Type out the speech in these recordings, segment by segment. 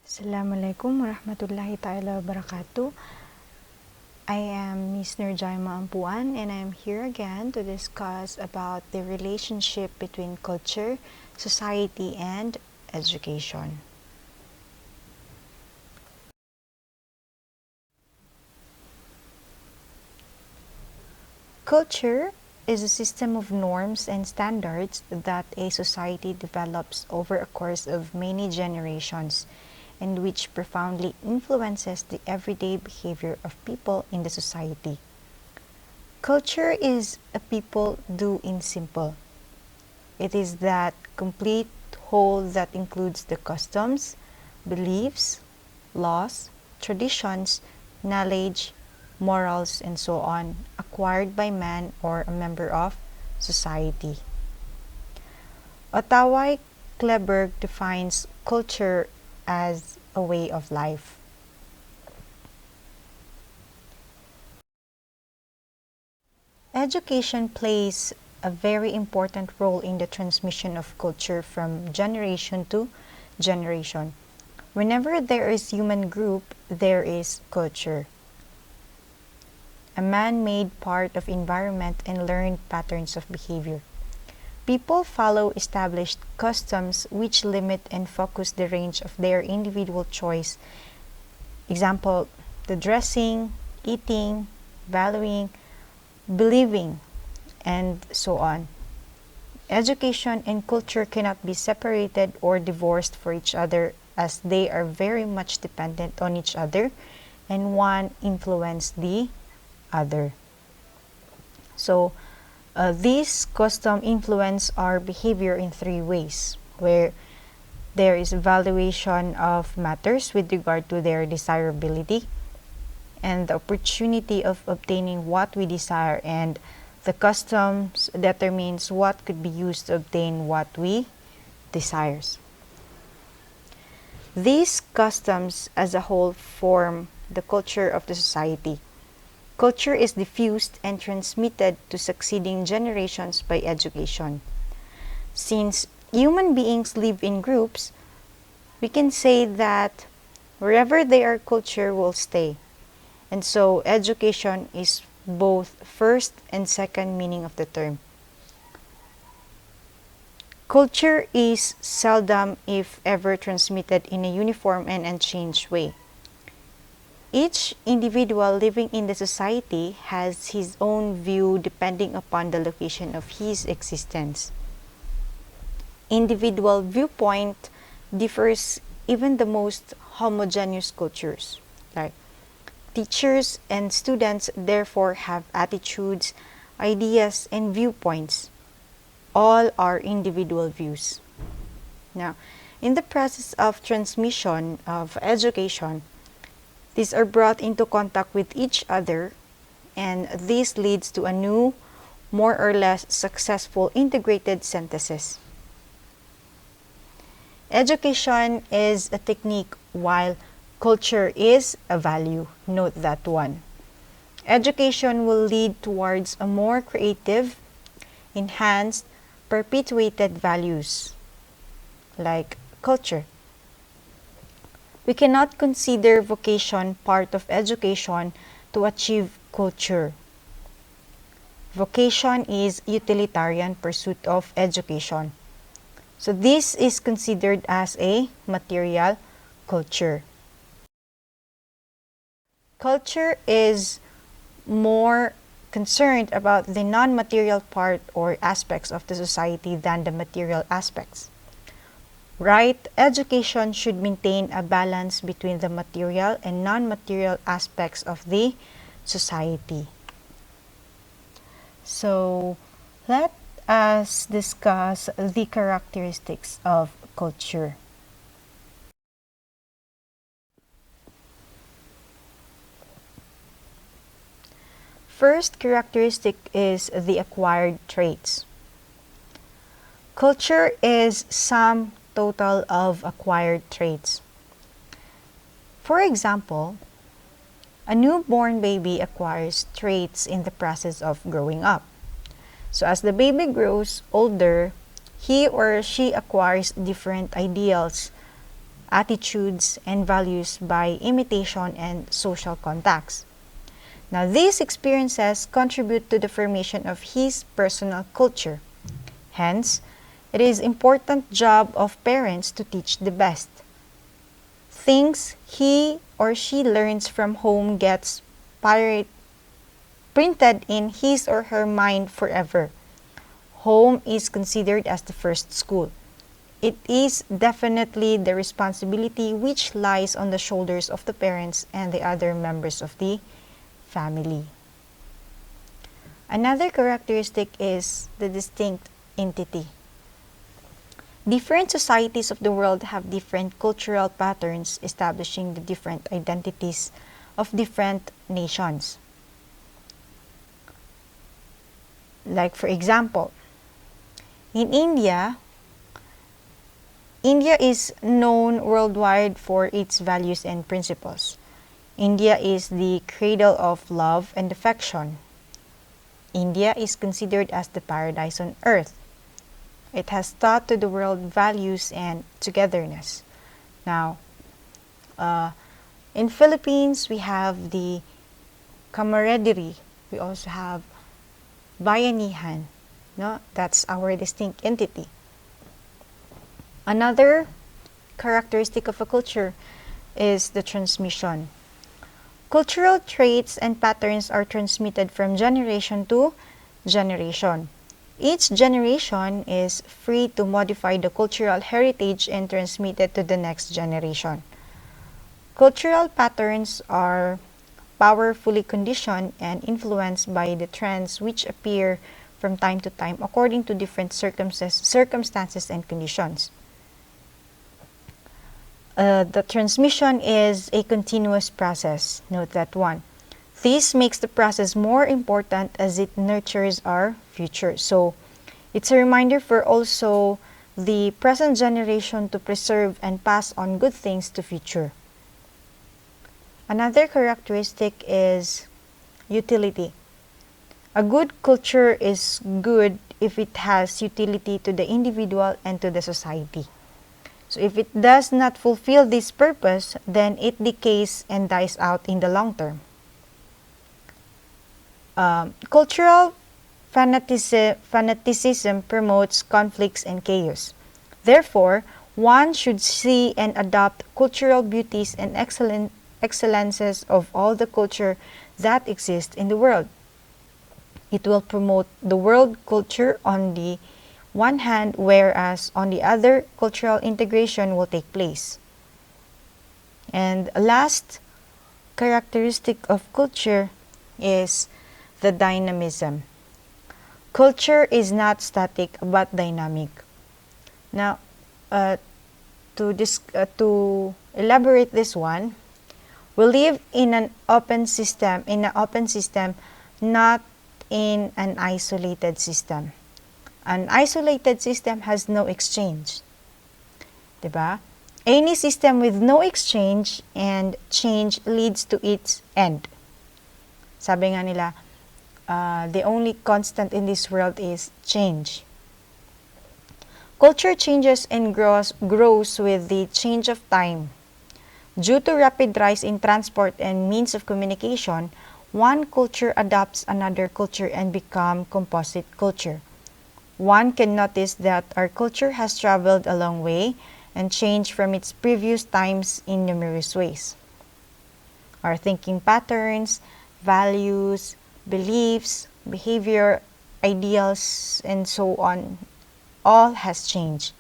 Assalamualaikum warahmatullahi ta'ala wabarakatuh. I am Miss Nurjaima Ampuan and I am here again to discuss about the relationship between culture, society, and education. Culture is a system of norms and standards that a society develops over a course of many generations and which profoundly influences the everyday behavior of people in the society. Culture is a people do in simple. It is that complete whole that includes the customs, beliefs, laws, traditions, knowledge, morals, and so on, acquired by man or a member of society. Ottaway Kleberg defines culture as a way of life. Education plays a very important role in the transmission of culture from generation to generation. Whenever there is human group, there is culture. A man-made part of environment and learned patterns of behavior. People follow established customs which limit and focus the range of their individual choice. Example, the dressing, eating, valuing, believing, and so on. Education and culture cannot be separated or divorced for each other as they are very much dependent on each other and one influences the other. So, these custom influence our behavior in three ways, where there is evaluation of matters with regard to their desirability and the opportunity of obtaining what we desire, and the customs determines what could be used to obtain what we desires. These customs as a whole form the culture of the society. Culture is diffused and transmitted to succeeding generations by education. Since human beings live in groups, we can say that wherever they are, culture will stay. And so education is both first and second meaning of the term. Culture is seldom, if ever, transmitted in a uniform and unchanged way. Each individual living in the society has his own view depending upon the location of his existence. Individual viewpoint differs even the most homogeneous cultures. Like teachers and students therefore have attitudes, ideas, and viewpoints. All are individual views. Now, in the process of transmission of education, these are brought into contact with each other, and this leads to a new, more or less successful integrated synthesis. Education is a technique while culture is a value. Note that one. Education will lead towards a more creative, enhanced, perpetuated values like culture. We cannot consider vocation part of education to achieve culture. Vocation is utilitarian pursuit of education. So this is considered as a material culture. Culture is more concerned about the non-material part or aspects of the society than the material aspects. Right education should maintain a balance between the material and non-material aspects of the society. So, let us discuss the characteristics of culture. First characteristic is the acquired traits. Culture is sum total of acquired traits. For example, a newborn baby acquires traits in the process of growing up. So as the baby grows older, he or she acquires different ideals, attitudes, and values by imitation and social contacts. Now, these experiences contribute to the formation of his personal culture. Hence, it is important job of parents to teach the best. Things he or she learns from home gets printed in his or her mind forever. Home is considered as the first school. It is definitely the responsibility which lies on the shoulders of the parents and the other members of the family. Another characteristic is the distinct entity. Different societies of the world have different cultural patterns establishing the different identities of different nations. Like for example, in India is known worldwide for its values and principles. India is the cradle of love and affection. India is considered as the paradise on earth. It has taught to the world values and togetherness. Now, in Philippines, we have the camaraderie. We also have bayanihan. No? That's our distinct entity. Another characteristic of a culture is the transmission. Cultural traits and patterns are transmitted from generation to generation. Each generation is free to modify the cultural heritage and transmit it to the next generation. Cultural patterns are powerfully conditioned and influenced by the trends which appear from time to time according to different circumstances and conditions. The transmission is a continuous process. Note that one. This makes the process more important as it nurtures our future. So, it's a reminder for also the present generation to preserve and pass on good things to future. Another characteristic is utility. A good culture is good if it has utility to the individual and to the society. So if it does not fulfill this purpose, then it decays and dies out in the long term. Cultural fanaticism promotes conflicts and chaos. Therefore, one should see and adopt cultural beauties and excellences of all the culture that exists in the world. It will promote the world culture on the one hand, whereas on the other, cultural integration will take place. And last characteristic of culture is the dynamism. Culture is not static but dynamic. Now, to elaborate this one, we live in an open system, not in an isolated system. An isolated system has no exchange. Diba? Any system with no exchange and change leads to its end. Sabi nga nila, the only constant in this world is change. Culture changes and grows with the change of time. Due to rapid rise in transport and means of communication, one culture adopts another culture and become composite culture. One can notice that our culture has traveled a long way and changed from its previous times in numerous ways. Our thinking patterns, values, beliefs, behavior, ideals, and so on, all has changed.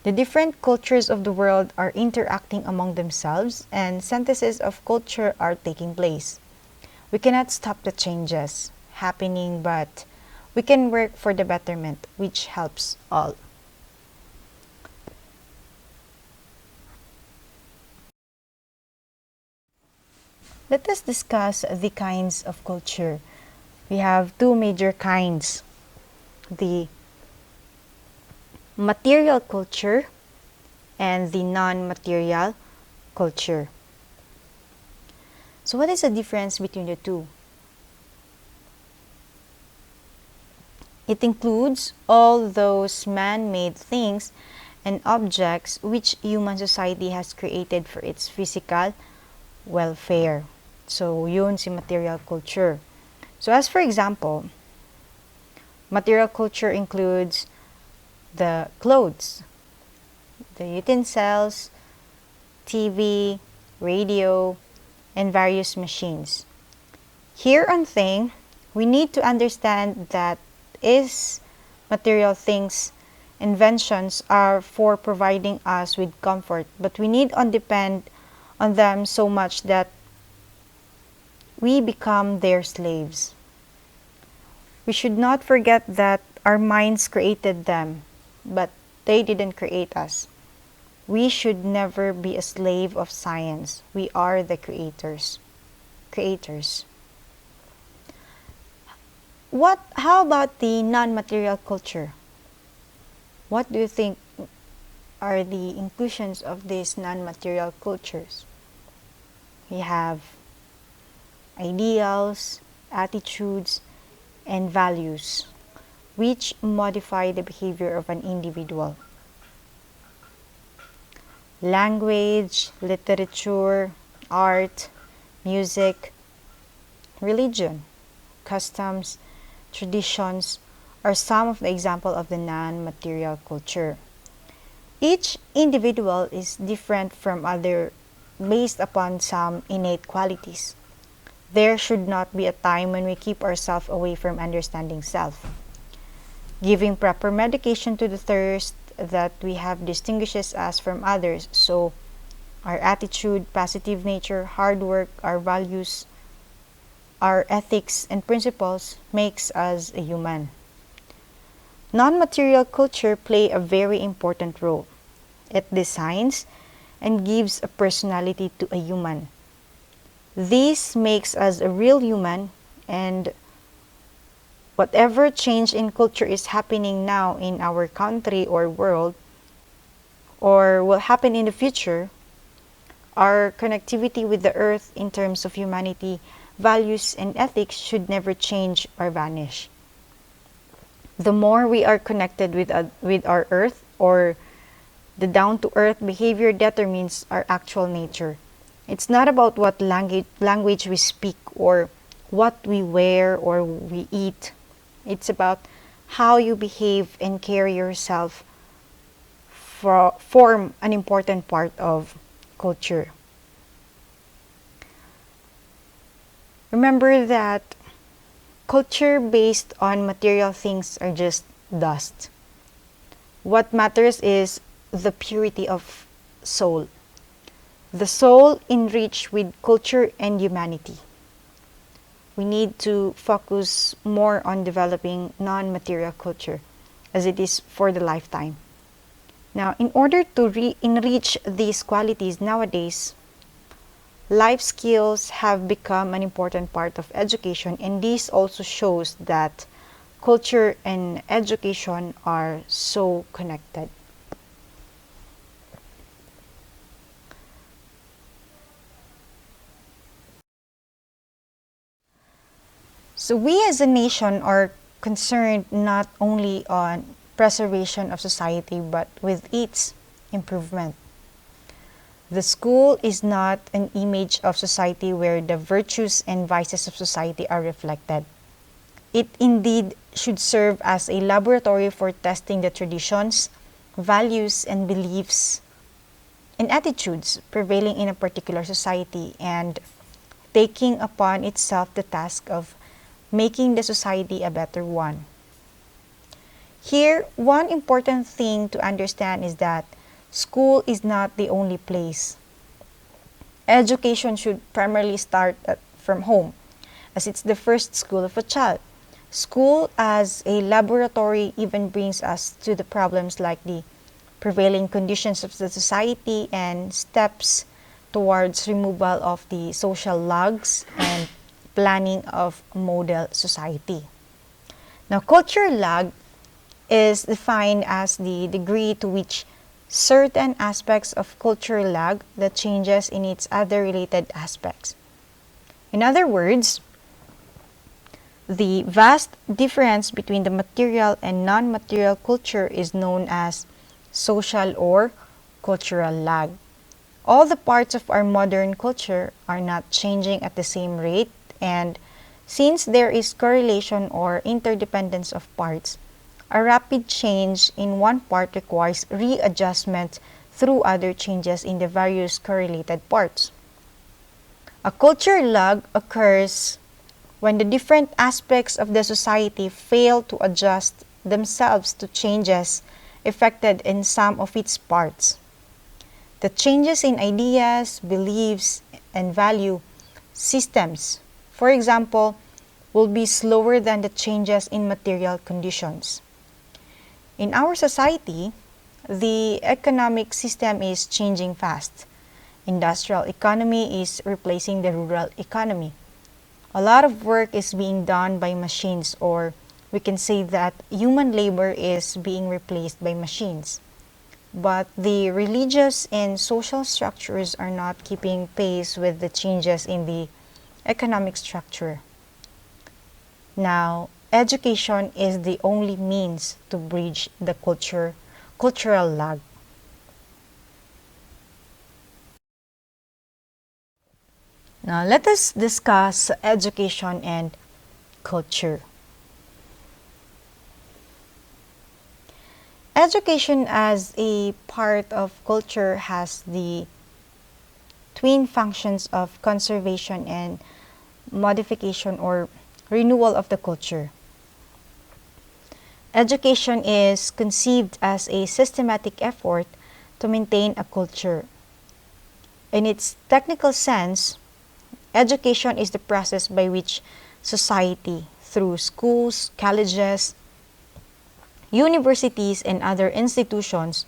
The different cultures of the world are interacting among themselves and synthesis of culture are taking place. We cannot stop the changes happening, but we can work for the betterment, which helps all. Let us discuss the kinds of culture. We have two major kinds. The material culture and the non-material culture. So what is the difference between the two? It includes all those man-made things and objects which human society has created for its physical welfare. So, yun si material culture. So, as for example, material culture includes the clothes, the utensils, TV, radio, and various machines. Here on thing, we need to understand that is material things inventions are for providing us with comfort, but we need to depend on them so much that we become their slaves. We should not forget that our minds created them, but they didn't create us. We should never be a slave of science. We are the creators. Creators. How about the non-material culture? What do you think are the inclusions of these non-material cultures? We have ideals, attitudes, and values, which modify the behavior of an individual. Language, literature, art, music, religion, customs, traditions are some of the examples of the non-material culture. Each individual is different from other based upon some innate qualities. There should not be a time when we keep ourselves away from understanding self. Giving proper medication to the thirst that we have distinguishes us from others. So, our attitude, positive nature, hard work, our values, our ethics and principles makes us a human. Non-material culture play a very important role. It designs and gives a personality to a human. This makes us a real human, and whatever change in culture is happening now in our country or world, or will happen in the future, our connectivity with the earth in terms of humanity, values, and ethics should never change or vanish. The more we are connected with our earth, or the down-to-earth behavior determines our actual nature. It's not about what language we speak or what we wear or we eat. It's about how you behave and carry yourself form an important part of culture. Remember that culture based on material things are just dust. What matters is the purity of soul. The soul enriched with culture and humanity. We need to focus more on developing non-material culture as it is for the lifetime. Now, in order to enrich these qualities nowadays, life skills have become an important part of education, and this also shows that culture and education are so connected. So we as a nation are concerned not only on preservation of society but with its improvement. The school is not an image of society where the virtues and vices of society are reflected. It indeed should serve as a laboratory for testing the traditions, values, and beliefs and attitudes prevailing in a particular society, and taking upon itself the task of making the society a better one. Here, one important thing to understand is that school is not the only place. Education should primarily start from home, as it's the first school of a child. School as a laboratory even brings us to the problems like the prevailing conditions of the society and steps towards removal of the social logs and planning of model society. Now, culture lag is defined as the degree to which certain aspects of culture lag that changes in its other related aspects. In other words, the vast difference between the material and non-material culture is known as social or cultural lag. All the parts of our modern culture are not changing at the same rate, and since there is correlation or interdependence of parts, a rapid change in one part requires readjustment through other changes in the various correlated parts. A culture lag occurs when the different aspects of the society fail to adjust themselves to changes effected in some of its parts. The changes in ideas, beliefs, and value systems, for example, will be slower than the changes in material conditions. In our society, the economic system is changing fast. Industrial economy is replacing the rural economy. A lot of work is being done by machines, or we can say that human labor is being replaced by machines. But the religious and social structures are not keeping pace with the changes in the economic structure. Now, education is the only means to bridge the cultural lag. Now, let us discuss education and culture. Education as a part of culture has the twin functions of conservation and modification or renewal of the culture. Education is conceived as a systematic effort to maintain a culture. In its technical sense, education is the process by which society, through schools, colleges, universities, and other institutions,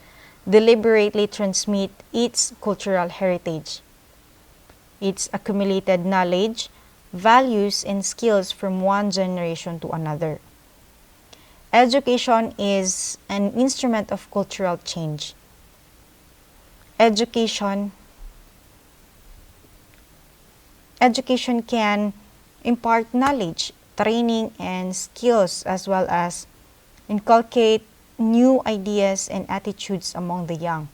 deliberately transmit its cultural heritage, its accumulated knowledge, values, and skills from one generation to another. Education is an instrument of cultural change. Education can impart knowledge, training, and skills, as well as inculcate new ideas and attitudes among the young.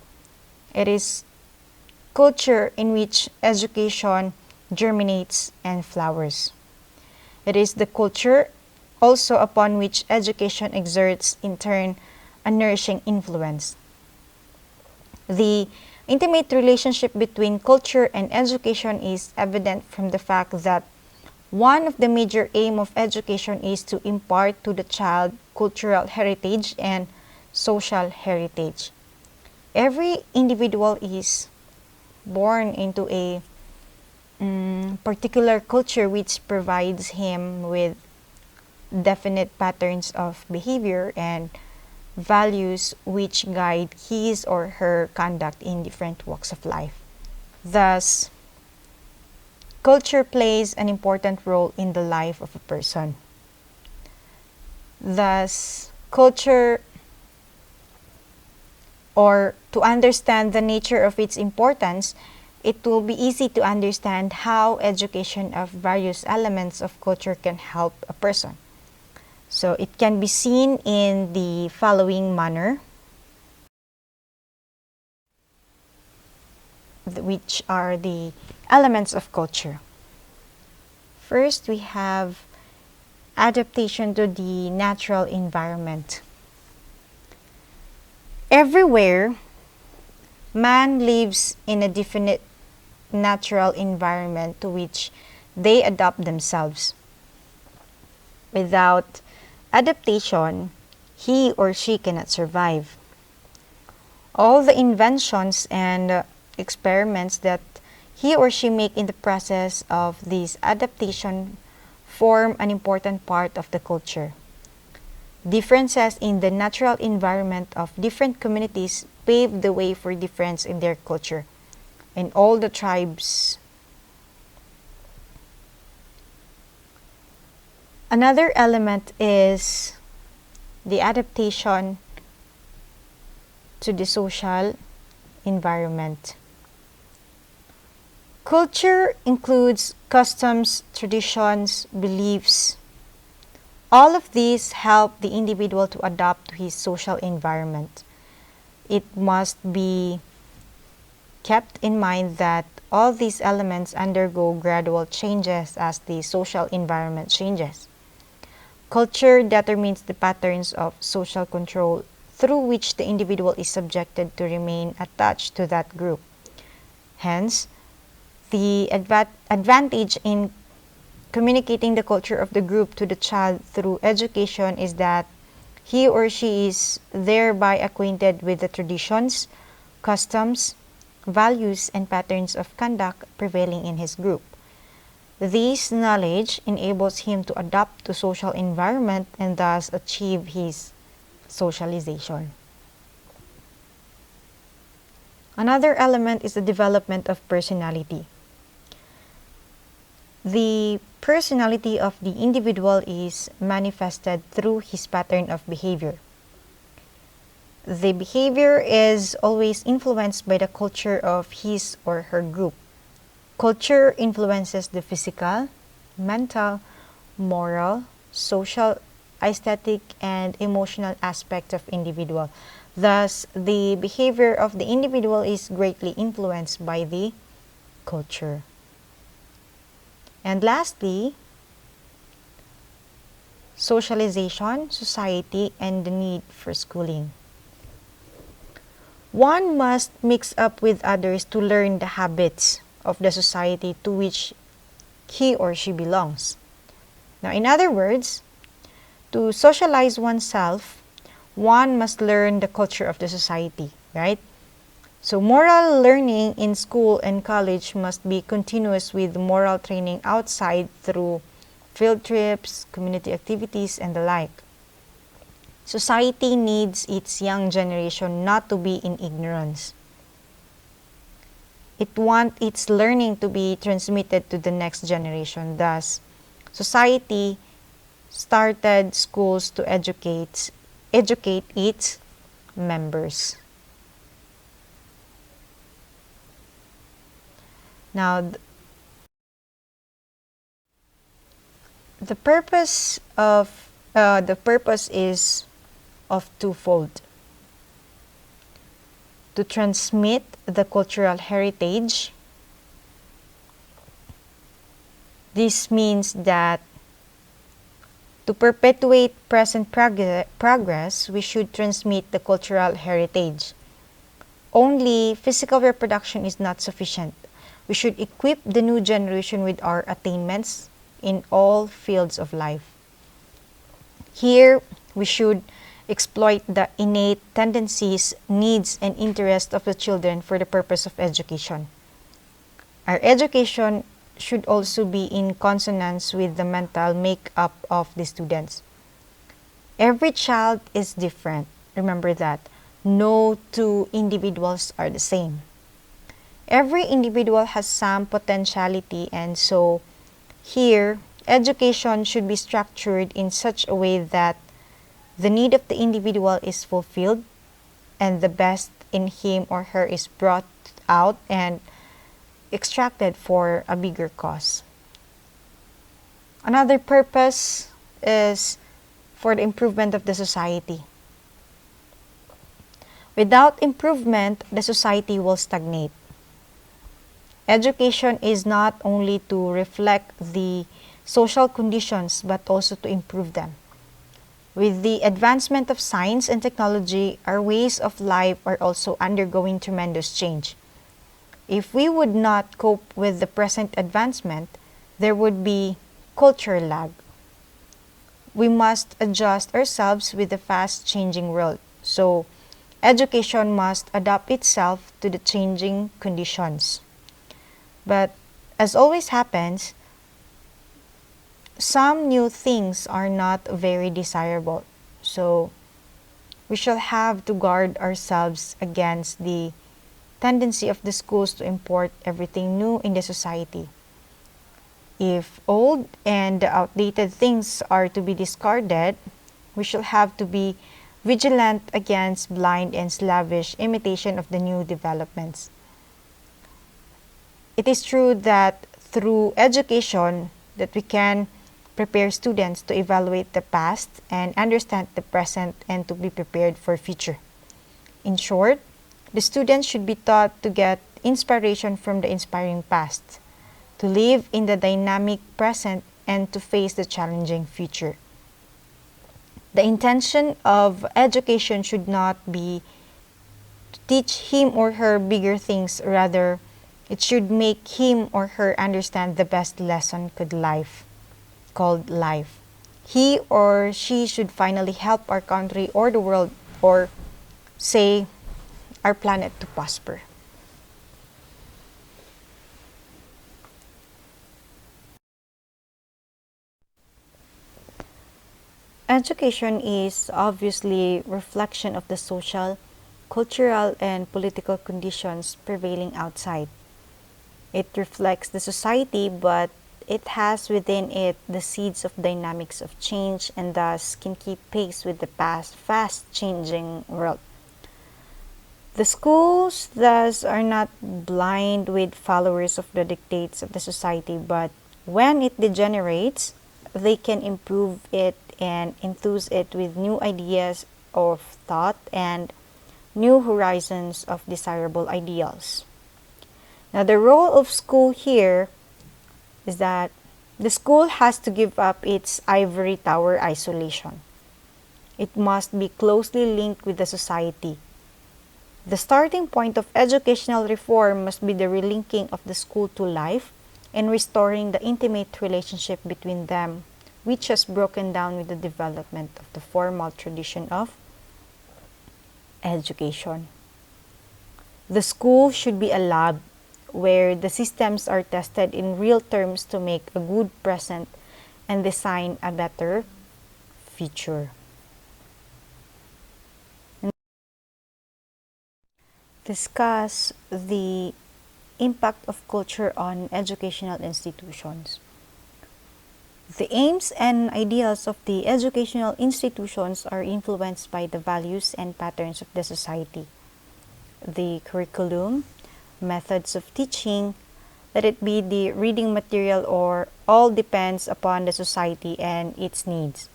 It is culture in which education germinates and flowers. It is the culture also upon which education exerts, in turn, a nourishing influence. The intimate relationship between culture and education is evident from the fact that one of the major aims of education is to impart to the child cultural heritage and social heritage. Every individual is born into a particular culture which provides him with definite patterns of behavior and values which guide his or her conduct in different walks of life. Thus, culture plays an important role in the life of a person. Thus, culture, or to understand the nature of its importance, it will be easy to understand how education of various elements of culture can help a person. So it can be seen in the following manner, which are the elements of culture. First, we have adaptation to the natural environment. Everywhere, man lives in a definite natural environment to which they adapt themselves. Without adaptation, he or she cannot survive. All the inventions and experiments that he or she make in the process of this adaptation form an important part of the culture. Differences in the natural environment of different communities pave the way for difference in their culture. And all the tribes. Another element is the adaptation to the social environment. Culture includes customs, traditions, beliefs. All of these help the individual to adapt to his social environment. it must be kept in mind that all these elements undergo gradual changes as the social environment changes. Culture determines the patterns of social control through which the individual is subjected to remain attached to that group. Hence, the advantage in communicating the culture of the group to the child through education is that he or she is thereby acquainted with the traditions, customs, values, and patterns of conduct prevailing in his group. This knowledge enables him to adapt to social environment and thus achieve his socialization. Another element is the development of personality. The personality of the individual is manifested through his pattern of behavior. The behavior is always influenced by the culture of his or her group. Culture influences the physical, mental, moral, social, aesthetic, and emotional aspects of individual. Thus, the behavior of the individual is greatly influenced by the culture. And lastly, socialization, society, and the need for schooling. One must mix up with others to learn the habits of the society to which he or she belongs. Now, in other words, to socialize oneself, one must learn the culture of the society, right? So moral learning in school and college must be continuous with moral training outside through field trips, community activities, and the like. Society needs its young generation not to be in ignorance. It wants its learning to be transmitted to the next generation. Thus, society started schools to educate its members. Now, the purpose is of twofold: to transmit the cultural heritage. This means that to perpetuate present progress, we should transmit the cultural heritage. Only physical reproduction is not sufficient. We should equip the new generation with our attainments in all fields of life. Here, we should exploit the innate tendencies, needs, and interests of the children for the purpose of education. Our education should also be in consonance with the mental makeup of the students. Every child is different. Remember that. No two individuals are the same. Every individual has some potentiality, and so here, education should be structured in such a way that the need of the individual is fulfilled and the best in him or her is brought out and extracted for a bigger cause. Another purpose is for the improvement of the society. Without improvement, the society will stagnate. Education is not only to reflect the social conditions but also to improve them. With the advancement of science and technology, our ways of life are also undergoing tremendous change. If we would not cope with the present advancement, there would be culture lag. We must adjust ourselves with the fast-changing world. So, education must adapt itself to the changing conditions. But as always happens, some new things are not very desirable. So we shall have to guard ourselves against the tendency of the schools to import everything new in the society. If old and outdated things are to be discarded, we shall have to be vigilant against blind and slavish imitation of the new developments. It is true that through education that we can prepare students to evaluate the past and understand the present and to be prepared for future. In short, the students should be taught to get inspiration from the inspiring past, to live in the dynamic present, and to face the challenging future. The intention of education should not be to teach him or her bigger things, rather, it should make him or her understand the best lesson called life. He or she should finally help our country or the world, or say, our planet to prosper. Education is obviously reflection of the social, cultural, and political conditions prevailing outside. It reflects the society, but it has within it the seeds of dynamics of change, and thus can keep pace with the fast-changing world. The schools thus are not blind with followers of the dictates of the society, but when it degenerates, they can improve it and infuse it with new ideas of thought and new horizons of desirable ideals. Now, the role of school here is that the school has to give up its ivory tower isolation. It must be closely linked with the society. The starting point of educational reform must be the relinking of the school to life and restoring the intimate relationship between them, which has broken down with the development of the formal tradition of education. The school should be a lab where the systems are tested in real terms to make a good present and design a better future. Discuss the impact of culture on educational institutions. The aims and ideals of the educational institutions are influenced by the values and patterns of the society. The curriculum, methods of teaching, let it be the reading material, or all depends upon the society and its needs.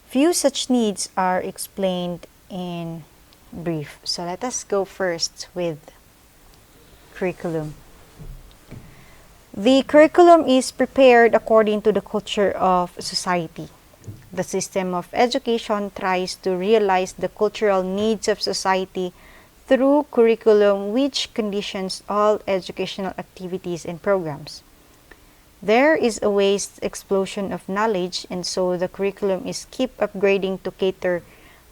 Few such needs are explained in brief. So let us go first with curriculum. The curriculum is prepared according to the culture of society. The system of education tries to realize the cultural needs of society through curriculum, which conditions all educational activities and programs. There is a vast explosion of knowledge, and so the curriculum is keep upgrading to cater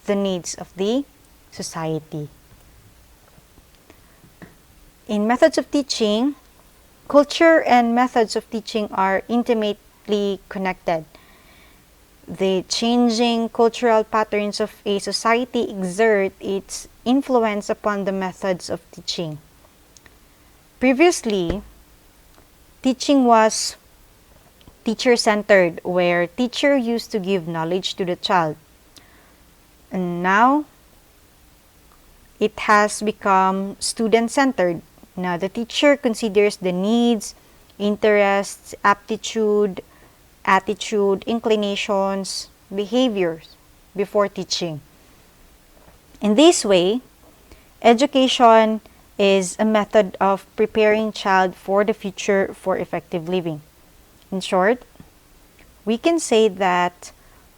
the needs of the society. In methods of teaching, culture and methods of teaching are intimately connected. The changing cultural patterns of a society exert its influence upon the methods of teaching. Previously, teaching was teacher-centered, where teacher used to give knowledge to the child. And now, it has become student-centered. Now, the teacher considers the needs, interests, aptitude, attitude, inclinations, behaviors before teaching. In this way, education is a method of preparing child for the future for effective living. In short, we can say that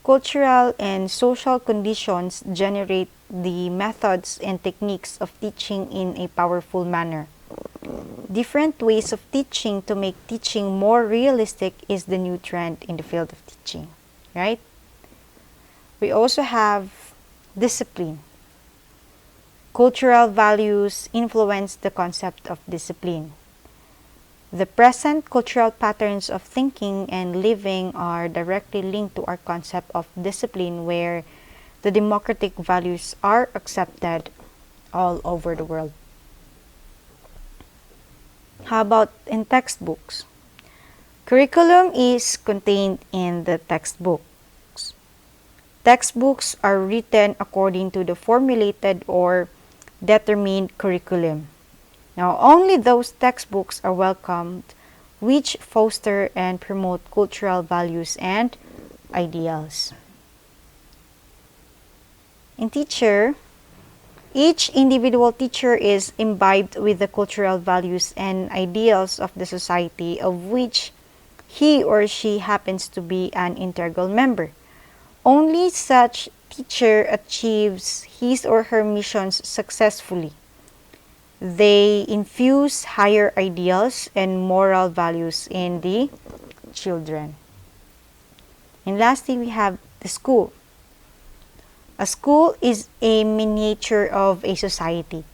cultural and social conditions generate the methods and techniques of teaching in a powerful manner. Different ways of teaching to make teaching more realistic is the new trend in the field of teaching, right? We also have discipline. Cultural values influence the concept of discipline. The present cultural patterns of thinking and living are directly linked to our concept of discipline, where the democratic values are accepted all over the world. How about in textbooks? Curriculum is contained in the textbooks. Textbooks are written according to the formulated or determined curriculum. Now, only those textbooks are welcomed which foster and promote cultural values and ideals. In teacher, Each individual teacher is imbibed with the cultural values and ideals of the society of which he or she happens to be an integral member. Only such teacher achieves his or her missions successfully. They infuse higher ideals and moral values in the children. And lastly, we have the school. A school is a miniature of a society.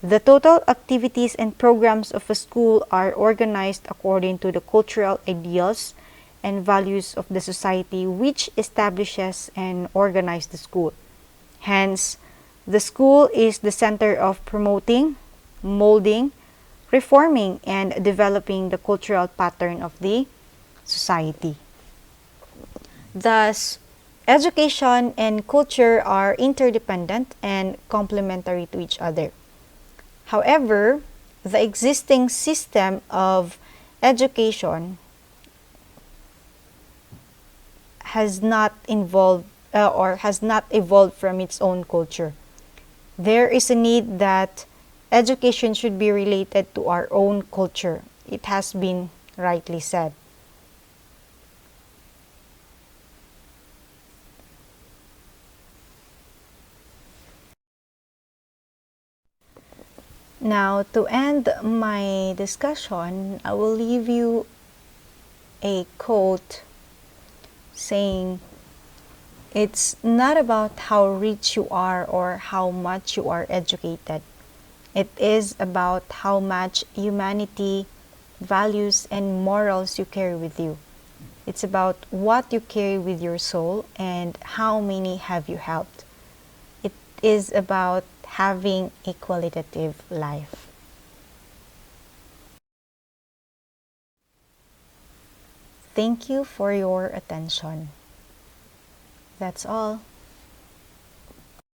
The total activities and programs of a school are organized according to the cultural ideals and values of the society which establishes and organizes the school. Hence, the school is the center of promoting, molding, reforming, and developing the cultural pattern of the society. Thus, education and culture are interdependent and complementary to each other. However, the existing system of education has not has not evolved from its own culture. There is a need that education should be related to our own culture. It has been rightly said. Now, to end my discussion, I will leave you a quote saying, "It's not about how rich you are or how much you are educated. It is about how much humanity, values, and morals you carry with you. It's about what you carry with your soul and how many have you helped. It is about having a qualitative life." Thank you for your attention. That's all.